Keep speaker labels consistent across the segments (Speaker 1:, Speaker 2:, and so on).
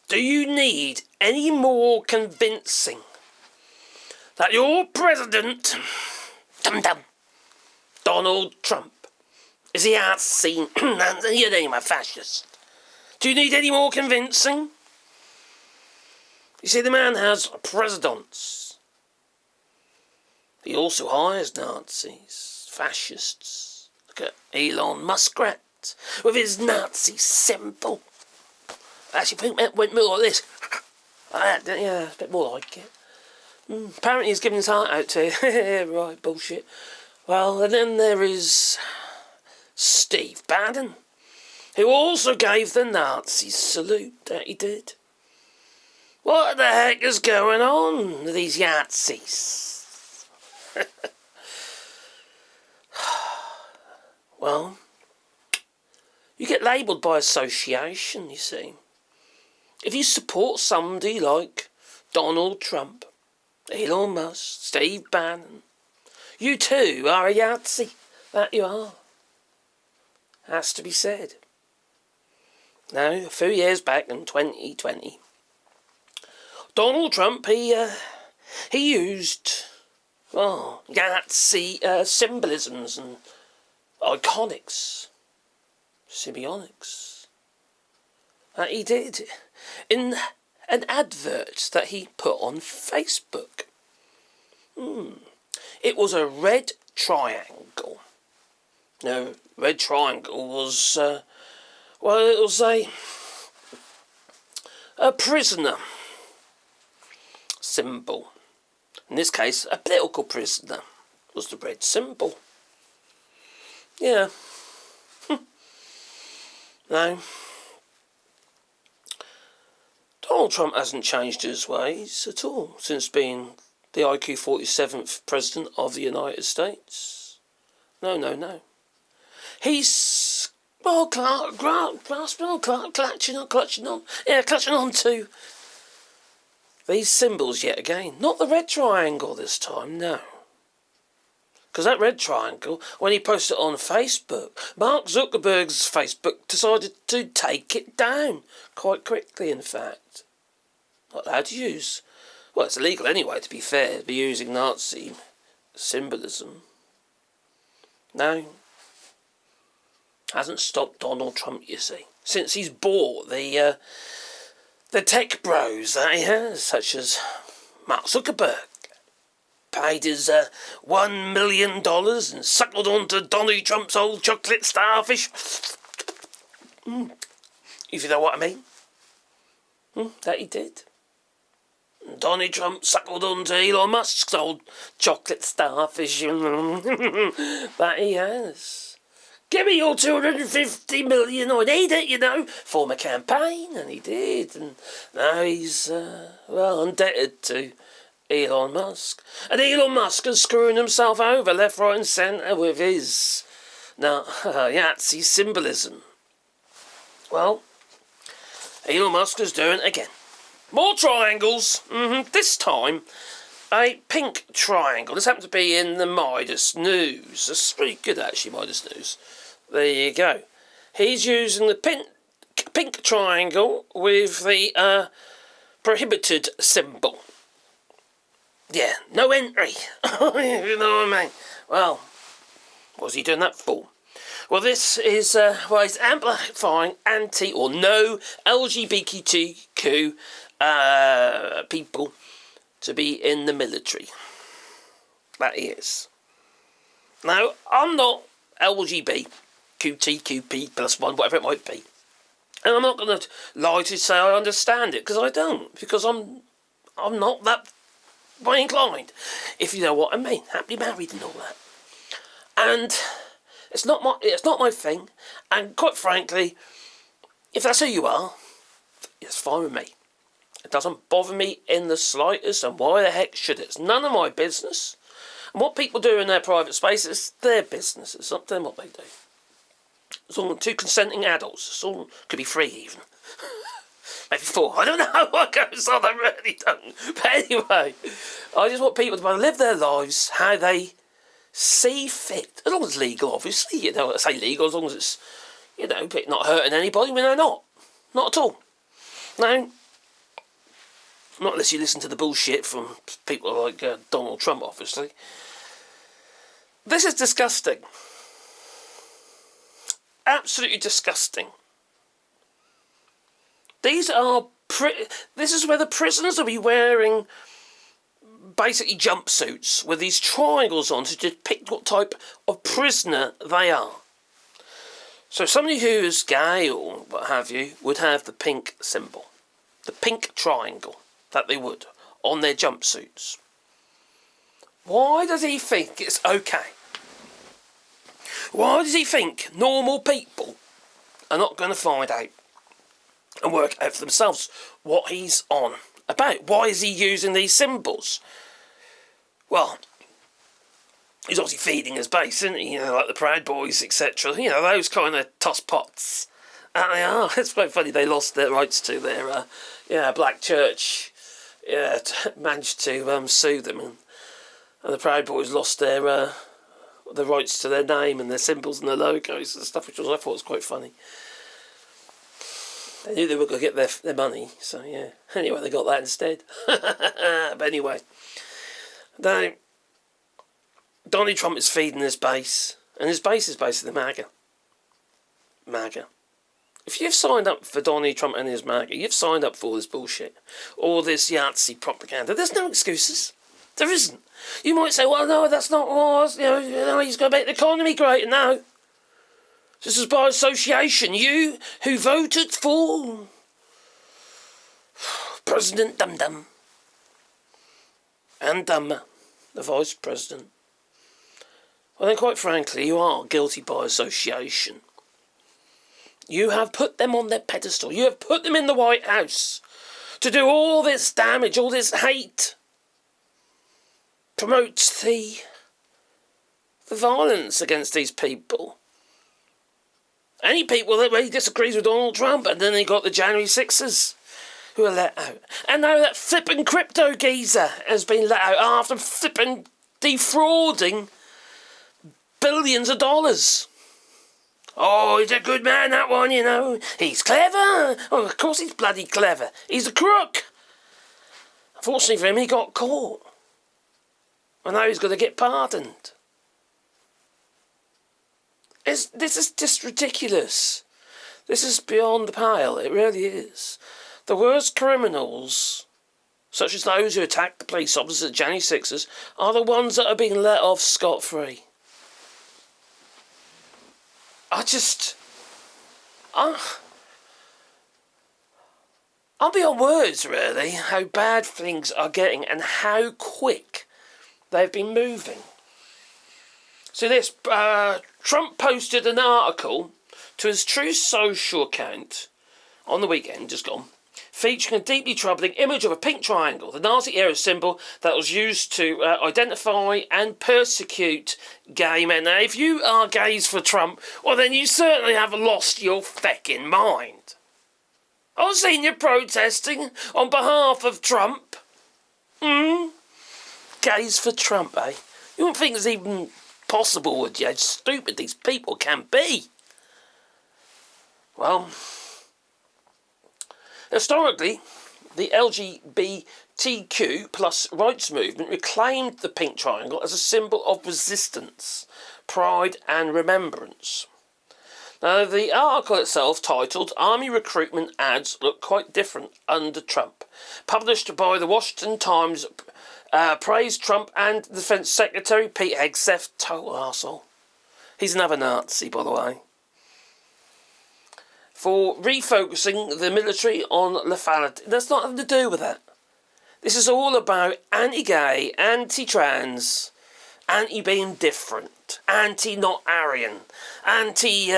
Speaker 1: Do you need any more convincing that your president, Donald Trump, is the YAHTZEE and your name a fascist? Do you need any more convincing? You see, the man has presidents. He also hires Nazis, fascists. Look at Elon Musk with his Nazi symbol. Actually, I think it went more like this. Yeah, it's a bit more like it. Apparently he's giving his heart out to you. Right, bullshit. Well, and then there is Steve Bannon, who also gave the Nazis salute. That he did. What the heck is going on with these YAHTZEEs? Well, you get labelled by association, you see. If you support somebody like Donald Trump, Elon Musk, Steve Bannon, you too are a YAHTZEE. That you are. Has to be said. Now, a few years back in 2020, Donald Trump, he used, YAHTZEE symbolisms and iconics, symbiotics. That he did in an advert that he put on Facebook. It was a red triangle. Now, red triangle was, it was a prisoner symbol. In this case, a political prisoner was the red symbol. Yeah. Now, Donald Trump hasn't changed his ways at all since being the IQ 47th President of the United States. No. He's, clutching on to these symbols yet again. Not the red triangle this time, no. Because that red triangle, when he posted it on Facebook, Mark Zuckerberg's Facebook decided to take it down quite quickly, in fact. Not allowed to use. Well, it's illegal anyway, to be fair, to be using Nazi symbolism. No. Hasn't stopped Donald Trump, you see. Since he's bought the tech bros that he has, such as Mark Zuckerberg. Paid his $1 million and suckled onto Donald Trump's old chocolate starfish. If you know what I mean. That he did. Donald Trump suckled onto Elon Musk's old chocolate starfish. That he has. Give me your $250 million, I need it, for my campaign. And he did. And now he's, indebted to Elon Musk. And Elon Musk is screwing himself over left, right and centre with his YAHTZEE symbolism. Well, Elon Musk is doing it again. More triangles. This time, a pink triangle. This happened to be in the Midas News. That's pretty good, actually, Midas News. There you go. He's using the pink triangle with the prohibited symbol. Yeah, no entry. You know what I mean? Well, what's he doing that for? Well, this is, he's amplifying anti or no LGBTQ people to be in the military. That he is. Now, I'm not LGBTQP+1, whatever it might be. And I'm not going to lie to say I understand it, because I don't. Because I'm not that way inclined, if you know what I mean. Happily married and all that. And it's not my thing. And quite frankly, if that's who you are, it's fine with me. It doesn't bother me in the slightest, and why the heck should it? It's none of my business. And what people do in their private space is their business. It's up to them what they do. It's all two consenting adults. It's all, could be three even. Maybe four. I don't know what goes on. I really don't. But anyway, I just want people to live their lives how they see fit. As long as it's legal, obviously. I say legal as long as it's, not hurting anybody. When they're not. Not at all. Now, Not unless you listen to the bullshit from people like Donald Trump, obviously. This is disgusting. Absolutely disgusting. This is where the prisoners will be wearing basically jumpsuits with these triangles on to depict what type of prisoner they are. So somebody who is gay or what have you would have the pink symbol, the pink triangle that they would on their jumpsuits. Why does he think it's okay? Why does he think normal people are not going to find out and work out for themselves what he's on about? Why is he using these symbols? Well, he's obviously feeding his base, isn't he? You know, like the Proud Boys, etc. You know, those kind of tosspots. And they are. It's quite funny. They lost their rights to their black church. Yeah, managed to sue them, and the Proud Boys lost their the rights to their name and their symbols and their logos and stuff, which I thought was quite funny. They knew they were going to get their money, so yeah. Anyway, they got that instead. But anyway, now Donald Trump is feeding his base, and his base is basically MAGA. MAGA. If you've signed up for Donald Trump and his MAGA, you've signed up for all this bullshit, all this YAHTZEE propaganda. There's no excuses. There isn't. You might say, well, no, that's not what, you know, he's going to make the economy great. No. This is by association. You who voted for President Dum Dum and Dummer, the Vice President, well, then, quite frankly, you are guilty by association. You have put them on their pedestal. You have put them in the White House to do all this damage, all this hate. Promotes the violence against these people. Any people that really disagrees with Donald Trump, and then they got the January 6ers who are let out. And now that flipping crypto geezer has been let out after flipping defrauding billions of dollars. Oh, he's a good man, that one, you know. He's clever. Oh, of course he's bloody clever. He's a crook. Unfortunately for him, he got caught. And now he's going to get pardoned. This is just ridiculous. This is beyond the pale. It really is. The worst criminals, such as those who attacked the police officers at January 6ers, are the ones that are being let off scot-free. I'm beyond words, really, how bad things are getting and how quick they've been moving. So this, Trump posted an article to his Truth Social account on the weekend, just gone, featuring a deeply troubling image of a pink triangle, the Nazi-era symbol that was used to identify and persecute gay men. Now, if you are gays for Trump, well, then you certainly have lost your feckin' mind. I've seen you protesting on behalf of Trump. Gays for Trump, eh? You wouldn't think it's even possible, would you? How stupid these people can be. Well, historically, the LGBTQ plus rights movement reclaimed the pink triangle as a symbol of resistance, pride and remembrance. Now, the article itself, titled Army Recruitment Ads Look Quite Different Under Trump, published by the Washington Times, praised Trump and Defense Secretary Pete Hegseth, total arsehole. He's another Nazi, by the way, for refocusing the military on lethality. That's not nothing to do with that. This is all about anti-gay, anti-trans, anti-being different, anti-not Aryan, actually,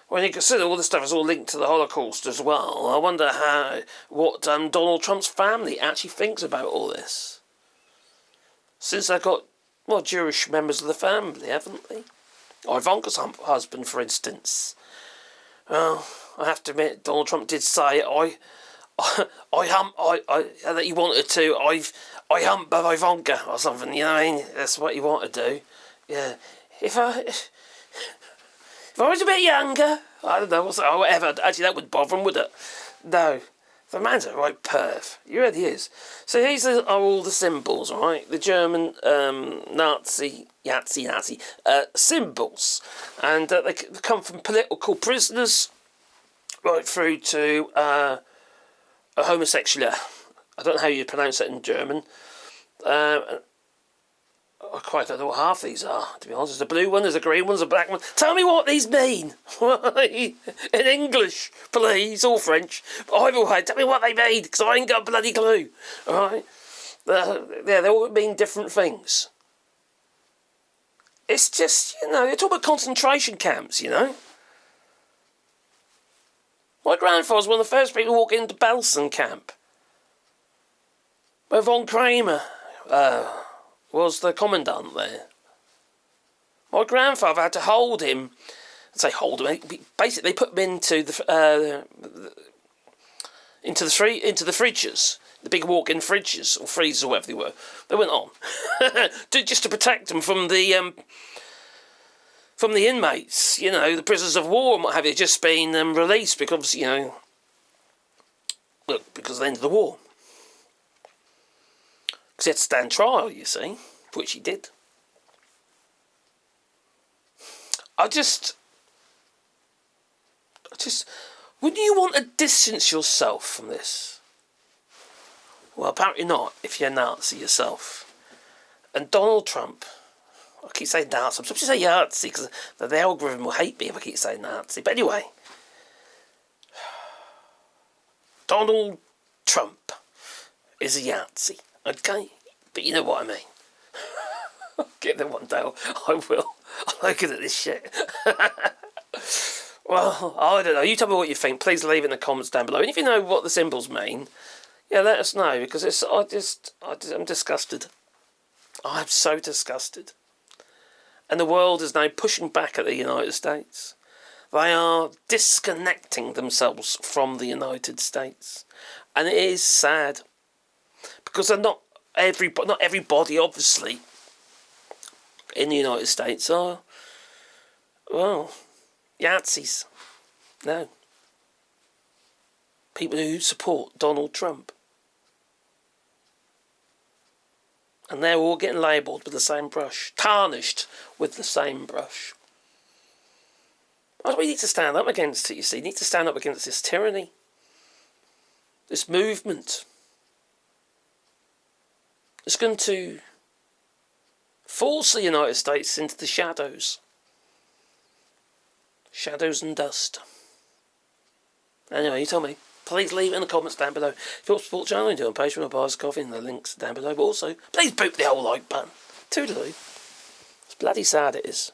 Speaker 1: when you consider all this stuff is all linked to the Holocaust as well, I wonder what Donald Trump's family actually thinks about all this. Since they've got, Jewish members of the family, haven't they? Or Ivanka's husband, for instance. Well, I have to admit, Donald Trump did say that he wanted to. I humped Ivanka or something. You know what I mean? That's what he wanted to do. Yeah. If I was a bit younger, I don't know, whatever. Actually, that wouldn't bother him, would it? No. The man's a right perv. He really is. So these are all the symbols, right? The German Nazi, YAHTZEE symbols. And they come from political prisoners right through to a homosexual. I don't know how you pronounce it in German. I quite don't know what half these are, to be honest. There's a blue one, there's a green one, there's a black one. Tell me what these mean. In English, please, or French. But either way, tell me what they mean, because I ain't got a bloody clue. Alright? Yeah, they all mean different things. It's just, they talk about concentration camps, My grandfather was one of the first people to walk into Belsen camp, where von Kramer was the commandant there. My grandfather had to hold him. Basically, they put him into the fridges, the big walk-in fridges or freezers or whatever they were. They went on just to protect them from the inmates. The prisoners of war and what have you, just been released because because of the end of the war. Because he had to stand trial, you see, which he did. I just, wouldn't you want to distance yourself from this? Well, apparently not, if you're a Nazi yourself. And Donald Trump, I keep saying Nazi, I'm supposed to say YAHTZEE, because the algorithm will hate me if I keep saying Nazi. But anyway, Donald Trump is a YAHTZEE. Okay, but you know what I mean. I'll get there one day. I will. I'm looking at this shit. Well, I don't know. You tell me what you think. Please leave it in the comments down below. And if you know what the symbols mean, yeah, let us know, because I'm disgusted. I'm so disgusted. And the world is now pushing back at the United States. They are disconnecting themselves from the United States, and it is sad. Because not everybody, obviously, in the United States are, well, YAHTZEEs. No. People who support Donald Trump. And they're all getting labelled with the same brush. Tarnished with the same brush. That's what we need to stand up against it, you see. We need to stand up against this tyranny. This movement. It's going to force the United States into the shadows. Shadows and dust. Anyway, you tell me. Please leave it in the comments down below. If you want to support the channel, do on Patreon or Bars Coffee, and the links down below. But also, please boot the whole like button. Toodaloo. It's bloody sad it is.